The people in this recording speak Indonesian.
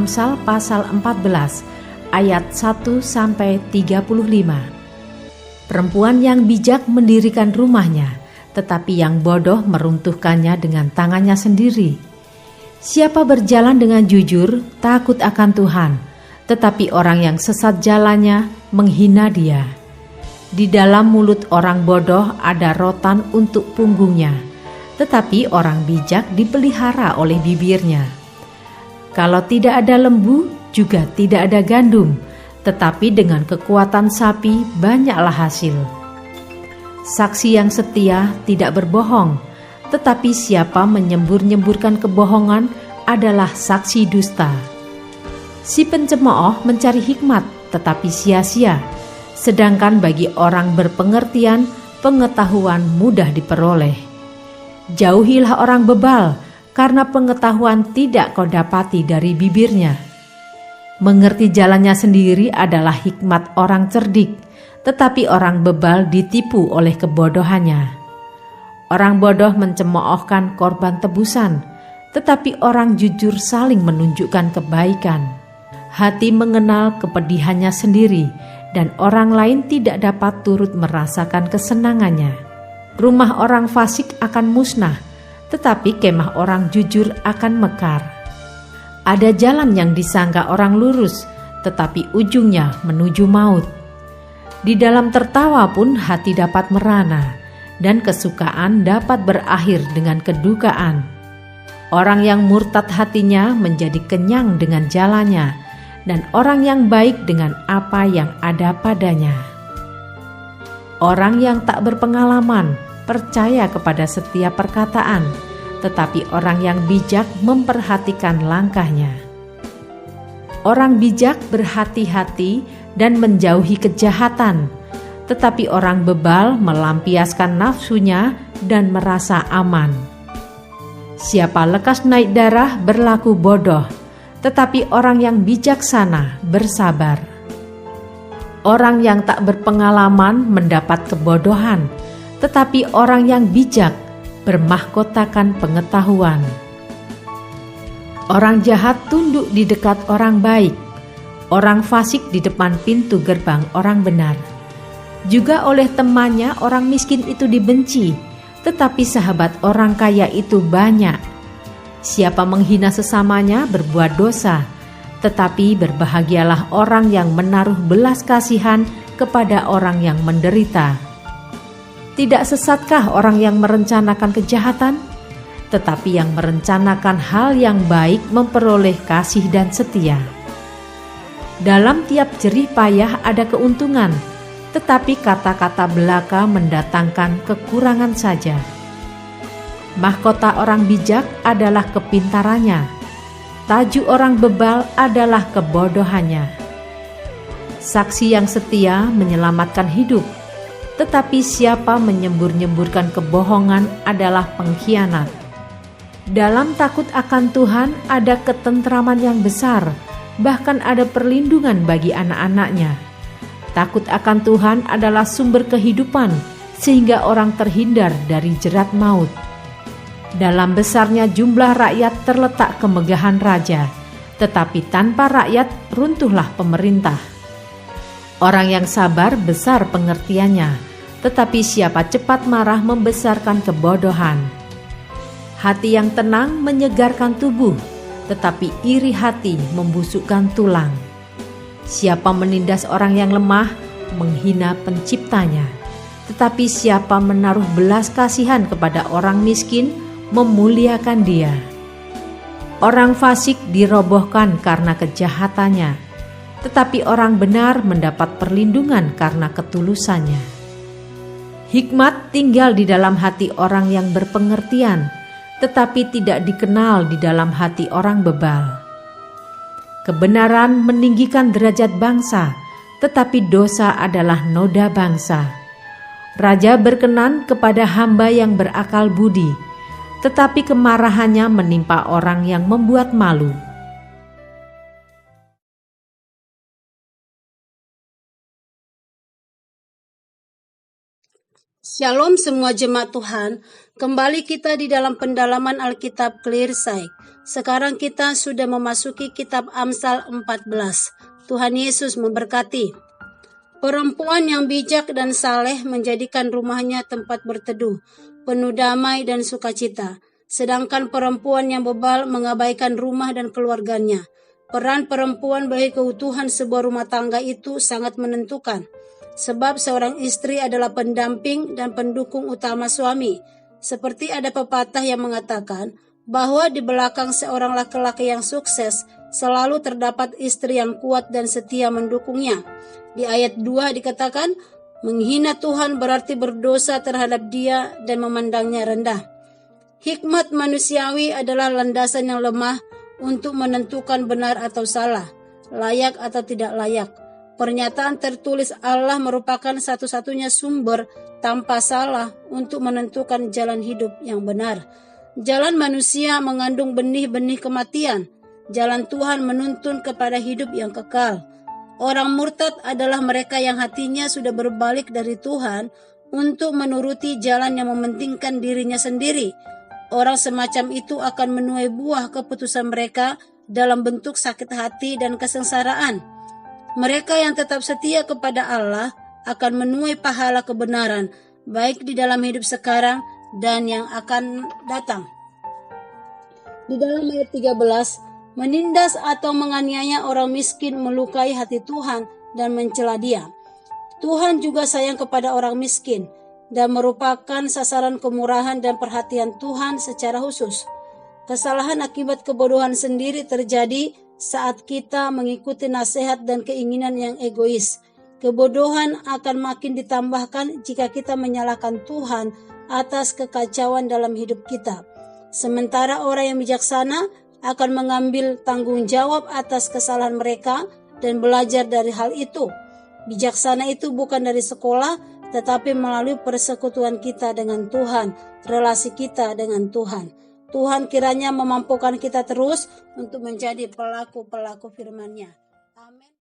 Amsal pasal 14 ayat 1-35. Perempuan yang bijak mendirikan rumahnya, tetapi yang bodoh meruntuhkannya dengan tangannya sendiri. Siapa berjalan dengan jujur takut akan Tuhan, tetapi orang yang sesat jalannya menghina Dia. Di dalam mulut orang bodoh ada rotan untuk punggungnya, tetapi orang bijak dipelihara oleh bibirnya. Kalau tidak ada lembu, juga tidak ada gandum, tetapi dengan kekuatan sapi banyaklah hasil. Saksi yang setia tidak berbohong, tetapi siapa menyembur-nyemburkan kebohongan adalah saksi dusta. Si pencemooh mencari hikmat, tetapi sia-sia, sedangkan bagi orang berpengertian, pengetahuan mudah diperoleh. Jauhilah orang bebal, karena pengetahuan tidak kau dapati dari bibirnya. Mengerti jalannya sendiri adalah hikmat orang cerdik, tetapi orang bebal ditipu oleh kebodohannya. Orang bodoh mencemoohkan korban tebusan, tetapi orang jujur saling menunjukkan kebaikan. Hati mengenal kepedihannya sendiri, dan orang lain tidak dapat turut merasakan kesenangannya. Rumah orang fasik akan musnah, tetapi kemah orang jujur akan mekar. Ada jalan yang disangka orang lurus, tetapi ujungnya menuju maut. Di dalam tertawa pun hati dapat merana, dan kesukaan dapat berakhir dengan kedukaan. Orang yang murtad hatinya menjadi kenyang dengan jalannya, dan orang yang baik dengan apa yang ada padanya. Orang yang tak berpengalaman percaya kepada setiap perkataan, tetapi orang yang bijak memperhatikan langkahnya. Orang bijak berhati-hati dan menjauhi kejahatan, tetapi orang bebal melampiaskan nafsunya dan merasa aman. Siapa lekas naik darah berlaku bodoh, tetapi orang yang bijaksana bersabar. Orang yang tak berpengalaman mendapat kebodohan, tetapi orang yang bijak bermahkotakan pengetahuan. Orang jahat tunduk di dekat orang baik, orang fasik di depan pintu gerbang orang benar. Juga oleh temannya orang miskin itu dibenci, tetapi sahabat orang kaya itu banyak. Siapa menghina sesamanya berbuat dosa, tetapi berbahagialah orang yang menaruh belas kasihan kepada orang yang menderita. Tidak sesatkah orang yang merencanakan kejahatan? Tetapi yang merencanakan hal yang baik memperoleh kasih dan setia. Dalam tiap jerih payah ada keuntungan, tetapi kata-kata belaka mendatangkan kekurangan saja. Mahkota orang bijak adalah kepintarannya, tajuk orang bebal adalah kebodohannya. Saksi yang setia menyelamatkan hidup, tetapi siapa menyembur-nyemburkan kebohongan adalah pengkhianat. Dalam takut akan Tuhan ada ketentraman yang besar, bahkan ada perlindungan bagi anak-anaknya. Takut akan Tuhan adalah sumber kehidupan, sehingga orang terhindar dari jerat maut. Dalam besarnya jumlah rakyat terletak kemegahan raja, tetapi tanpa rakyat runtuhlah pemerintah. Orang yang sabar besar pengertiannya, tetapi siapa cepat marah membesarkan kebodohan. Hati yang tenang menyegarkan tubuh, tetapi iri hati membusukkan tulang. Siapa menindas orang yang lemah, menghina penciptanya. Tetapi siapa menaruh belas kasihan kepada orang miskin, memuliakan dia. Orang fasik dirobohkan karena kejahatannya, tetapi orang benar mendapat perlindungan karena ketulusannya. Hikmat tinggal di dalam hati orang yang berpengertian, tetapi tidak dikenal di dalam hati orang bebal. Kebenaran meninggikan derajat bangsa, tetapi dosa adalah noda bangsa. Raja berkenan kepada hamba yang berakal budi, tetapi kemarahannya menimpa orang yang membuat malu. Shalom semua jemaat Tuhan, kembali kita di dalam pendalaman Alkitab Clear Sight. Sekarang kita sudah memasuki kitab Amsal 14. Tuhan Yesus memberkati. Perempuan yang bijak dan saleh menjadikan rumahnya tempat berteduh, penuh damai dan sukacita. Sedangkan perempuan yang bebal mengabaikan rumah dan keluarganya. Peran perempuan bagi keutuhan sebuah rumah tangga itu sangat menentukan. Sebab seorang istri adalah pendamping dan pendukung utama suami. Seperti ada pepatah yang mengatakan bahwa di belakang seorang laki-laki yang sukses selalu terdapat istri yang kuat dan setia mendukungnya. Di ayat 2 dikatakan, menghina Tuhan berarti berdosa terhadap Dia dan memandangnya rendah. Hikmat manusiawi adalah landasan yang lemah untuk menentukan benar atau salah, layak atau tidak layak. Pernyataan tertulis Allah merupakan satu-satunya sumber tanpa salah untuk menentukan jalan hidup yang benar. Jalan manusia mengandung benih-benih kematian. Jalan Tuhan menuntun kepada hidup yang kekal. Orang murtad adalah mereka yang hatinya sudah berbalik dari Tuhan untuk menuruti jalan yang mementingkan dirinya sendiri. Orang semacam itu akan menuai buah keputusan mereka dalam bentuk sakit hati dan kesengsaraan. Mereka yang tetap setia kepada Allah akan menuai pahala kebenaran, baik di dalam hidup sekarang dan yang akan datang. Di dalam ayat 13, menindas atau menganiaya orang miskin melukai hati Tuhan dan mencela Dia. Tuhan juga sayang kepada orang miskin dan merupakan sasaran kemurahan dan perhatian Tuhan secara khusus. Kesalahan akibat kebodohan sendiri terjadi saat kita mengikuti nasihat dan keinginan yang egois. Kebodohan akan makin ditambahkan jika kita menyalahkan Tuhan atas kekacauan dalam hidup kita. Sementara orang yang bijaksana akan mengambil tanggung jawab atas kesalahan mereka dan belajar dari hal itu. Bijaksana itu bukan dari sekolah, tetapi melalui persekutuan kita dengan Tuhan, relasi kita dengan Tuhan. Tuhan kiranya memampukan kita terus untuk menjadi pelaku-pelaku firman-Nya. Amin.